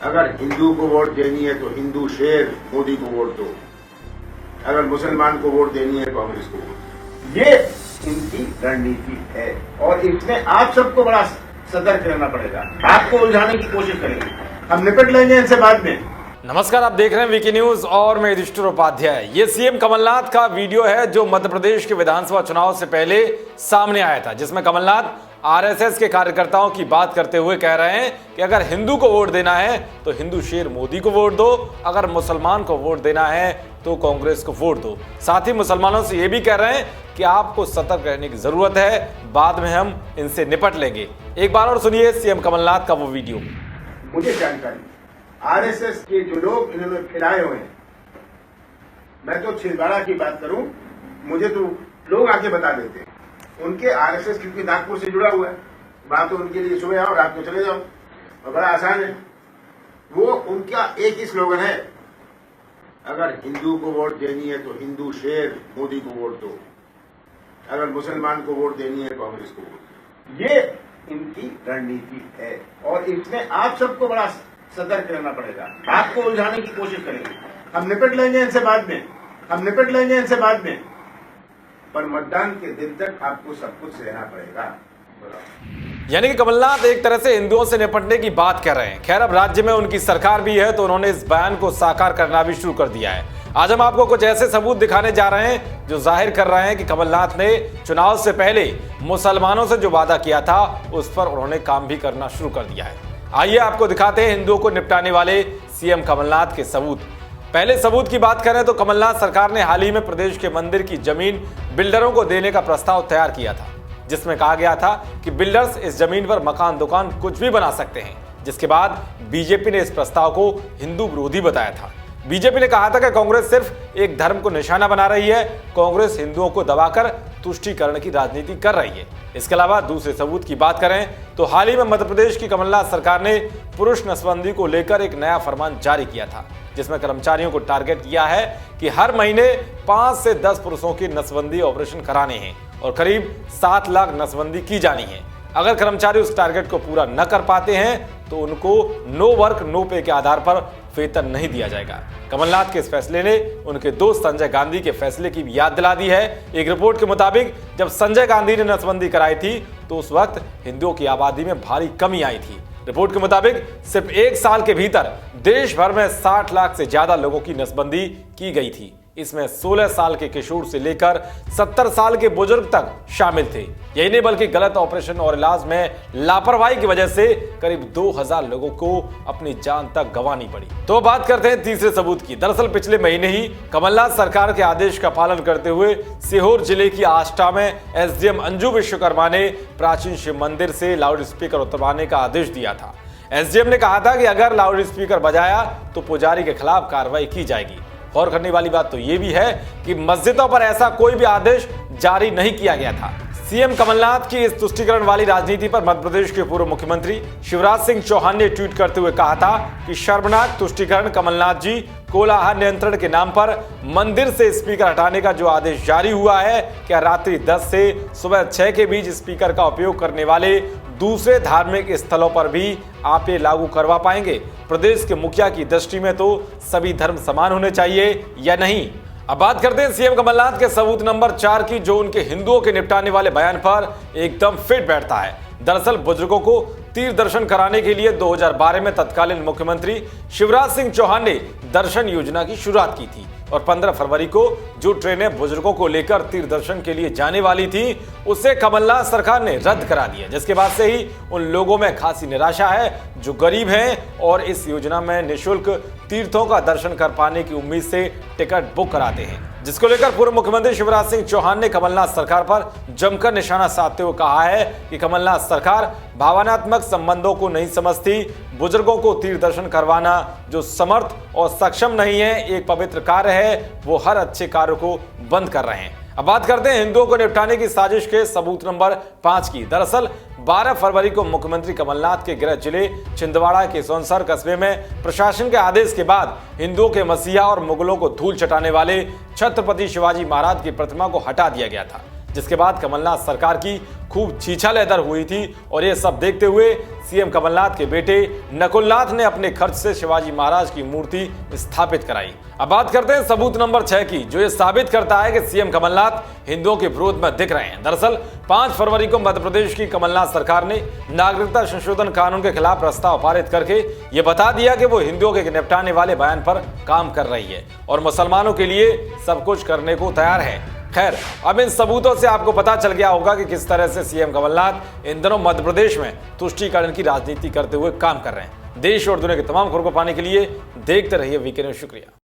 अगर हिंदू को वोट देनी है तो हिंदू शेर मोदी को वोट दो, अगर मुसलमान को वोट देनी है कांग्रेस को वोट दो। ये इनकी रणनीति है और इसमें आप सबको बड़ा सतर्क रहना पड़ेगा। आपको उलझाने की कोशिश करेंगे, हम निपट लेंगे इनसे बाद में। नमस्कार, आप देख रहे हैं वीके न्यूज और मैं युधिष्ठिर उपाध्याय। ये सीएम कमलनाथ का वीडियो है जो मध्य प्रदेश के विधानसभा चुनाव से पहले सामने आया था, जिसमें कमलनाथ आरएसएस के कार्यकर्ताओं की बात करते हुए कह रहे हैं कि अगर हिंदू को वोट देना है तो हिंदू शेर मोदी को वोट दो, अगर मुसलमान को वोट देना है तो कांग्रेस को वोट दो। साथ ही मुसलमानों से ये भी कह रहे हैं कि आपको सतर्क रहने की जरूरत है, बाद में हम इनसे निपट लेंगे। एक बार और सुनिए सीएम कमलनाथ का वो वीडियो। मुझे जानकारी आरएसएस के जो लोग इन्होंने फैलाए हुए हैं, मैं तो छिंदवाड़ा की बात करूं, मुझे तो लोग आके बता देते हैं उनके आरएसएस क्योंकि नागपुर से जुड़ा हुआ है, वहां तो उनके लिए सुबह आओ रात को चले जाओ और बड़ा आसान है। वो उनका एक ही स्लोगन है, अगर हिंदू को वोट देनी है तो हिंदू शेर मोदी को वोट दो, अगर मुसलमान को वोट देनी है कांग्रेस को वोट दो। ये इनकी रणनीति है और इसमें आप सबको बड़ा सतर्क रहना पड़ेगा। आपको उलझाने की कोशिश करेंगे, हम निपट लेंगे इनसे बाद में, हम निपट लेंगे इनसे बाद में, पर मतदान के दिन तक आपको सब कुछ सहना पड़ेगा। यानी कि कमलनाथ एक तरह से हिंदुओं से निपटने की बात कर रहे हैं। खैर, अब राज्य में उनकी सरकार भी है तो उन्होंने इस बयान को साकार करना भी शुरू कर दिया है। आज हम आपको कुछ ऐसे सबूत दिखाने जा रहे हैं जो जाहिर कर रहे हैं कि कमलनाथ ने चुनाव से पहले मुसलमानों से जो वादा किया था उस पर उन्होंने काम भी करना शुरू कर दिया है। आइए आपको दिखाते हैं हिंदुओं को निपटाने वाले सीएम कमलनाथ के सबूत। पहले सबूत की बात करें तो कमलनाथ सरकार ने हाल ही में प्रदेश के मंदिर की जमीन बिल्डरों को देने का प्रस्ताव तैयार किया था, जिसमें कहा गया था कि बिल्डर्स इस जमीन पर मकान दुकान कुछ भी बना सकते हैं। जिसके बाद बीजेपी ने इस प्रस्ताव को हिंदू विरोधी बताया था। बीजेपी ने कहा था कि कांग्रेस सिर्फ एक धर्म को निशाना बना रही है, कांग्रेस हिंदुओं को दबाकर तुष्टीकरण की राजनीति कर रही है। इसके अलावा दूसरे सबूत की बात करें तो हाल ही में मध्य प्रदेश की कमलनाथ सरकार ने पुरुष नसबंदी को लेकर एक नया फरमान जारी किया था, जिसमें कर्मचारियों को टारगेट किया है कि हर महीने 5 से 10 पुरुषों की नसबंदी ऑपरेशन कराने हैं और करीब 7 लाख नसबंदी की जानी है। अगर कर्मचारी उस टारगेट को पूरा न कर पाते हैं तो उनको नो वर्क नो पे के आधार पर वेतन नहीं दिया जाएगा। कमलनाथ के इस फैसले ने उनके दोस्त संजय गांधी के फैसले की भी याद दिला दी है। एक रिपोर्ट के मुताबिक जब संजय गांधी ने नसबंदी कराई थी तो उस वक्त हिंदुओं की आबादी में भारी कमी आई थी। रिपोर्ट के मुताबिक सिर्फ 1 साल के भीतर देश भर में 60 लाख से ज्यादा लोगों की नसबंदी की गई थी। इसमें 16 साल के किशोर से लेकर 70 साल के बुजुर्ग तक शामिल थे। यही नहीं बल्कि गलत ऑपरेशन और इलाज में लापरवाही की वजह से करीब 2000 लोगों को अपनी जान तक गंवानी पड़ी। तो बात करते हैं तीसरे सबूत की। दरअसल पिछले महीने ही कमलनाथ सरकार के आदेश का पालन करते हुए सीहोर जिले की आष्टा में एसडीएम अंजू विश्वकर्मा ने प्राचीन शिव मंदिर से लाउड स्पीकर उतरवाने का आदेश दिया था। एसडीएम ने कहा था कि अगर लाउड स्पीकर बजाया तो पुजारी के खिलाफ कार्रवाई की जाएगी। गौर करने वाली बात तो यह भी है कि मस्जिदों पर ऐसा कोई भी आदेश जारी नहीं किया गया था। सीएम कमलनाथ की इस तुष्टीकरण वाली राजनीति पर मध्य प्रदेश के पूर्व मुख्यमंत्री शिवराज सिंह चौहान ने ट्वीट करते हुए कहा था कि शर्मनाक तुष्टीकरण। कमलनाथ जी, कोलाहल नियंत्रण के नाम पर मंदिर से स्पीकर हटाने का जो आदेश जारी हुआ है, क्या रात्रि 10 से सुबह 6 के बीच स्पीकर का उपयोग करने वाले दूसरे धार्मिक स्थलों पर भी आप ये लागू करवा पाएंगे? प्रदेश के मुखिया की दृष्टि में तो सभी धर्म समान होने चाहिए या नहीं? अब बात करते हैं सीएम कमलनाथ के सबूत नंबर 4 की, जो उनके हिंदुओं के निपटाने वाले बयान पर एकदम फिट बैठता है। दरअसल बुजुर्गों को तीर दर्शन कराने के लिए 2012 में तत्कालीन मुख्यमंत्री शिवराज सिंह चौहान ने दर्शन योजना की शुरुआत की थी और 15 फरवरी को जो ट्रेनें बुजुर्गों को लेकर तीर दर्शन के लिए जाने वाली थी उसे कमलनाथ सरकार ने रद्द करा दिया, जिसके बाद से ही उन लोगों में खासी निराशा है जो गरीब हैं और इस योजना में निःशुल्क तीर्थों का दर्शन कर पाने की उम्मीद से टिकट बुक कराते हैं, जिसको लेकर पूर्व मुख्यमंत्री शिवराज सिंह चौहान ने कमलनाथ सरकार पर जमकर निशाना साधते हुए कहा है कि कमलनाथ सरकार भावनात्मक संबंधों को नहीं समझती। बुजुर्गों को तीर्थ दर्शन करवाना जो समर्थ और सक्षम नहीं है, एक पवित्र कार्य है, वो हर अच्छे कार्य को बंद कर रहे हैं। अब बात करते हैं हिंदुओं को निपटाने की साजिश के सबूत नंबर 5 की। दरअसल 12 फरवरी को मुख्यमंत्री कमलनाथ के गृह जिले छिंदवाड़ा के सोनसर कस्बे में प्रशासन के आदेश के बाद हिंदुओं के मसीहा और मुगलों को धूल चटाने वाले छत्रपति शिवाजी महाराज की प्रतिमा को हटा दिया गया था, जिसके बाद कमलनाथ सरकार की खूब छीछा लेदर हुई थी। और ये सब देखते हुए सीएम कमलनाथ के बेटे नकुलनाथ ने अपने खर्च से शिवाजी महाराज की मूर्ति स्थापित कराई। अब बात करते हैं सबूत नंबर 6 की, जो ये साबित करता है कि सीएम कमलनाथ हिंदुओं के विरोध में दिख रहे हैं। दरअसल 5 फरवरी को मध्य प्रदेश की कमलनाथ सरकार ने नागरिकता संशोधन कानून के खिलाफ प्रस्ताव पारित करके ये बता दिया कि वो हिंदुओं के निपटाने वाले बयान पर काम कर रही है और मुसलमानों के लिए सब कुछ करने को तैयार है। खैर, अब इन सबूतों से आपको पता चल गया होगा कि किस तरह से सीएम कमलनाथ इन दिनों मध्य प्रदेश में तुष्टीकरण की राजनीति करते हुए काम कर रहे हैं। देश और दुनिया की तमाम खबरों को पाने के लिए देखते रहिए वीके न्यूज। शुक्रिया।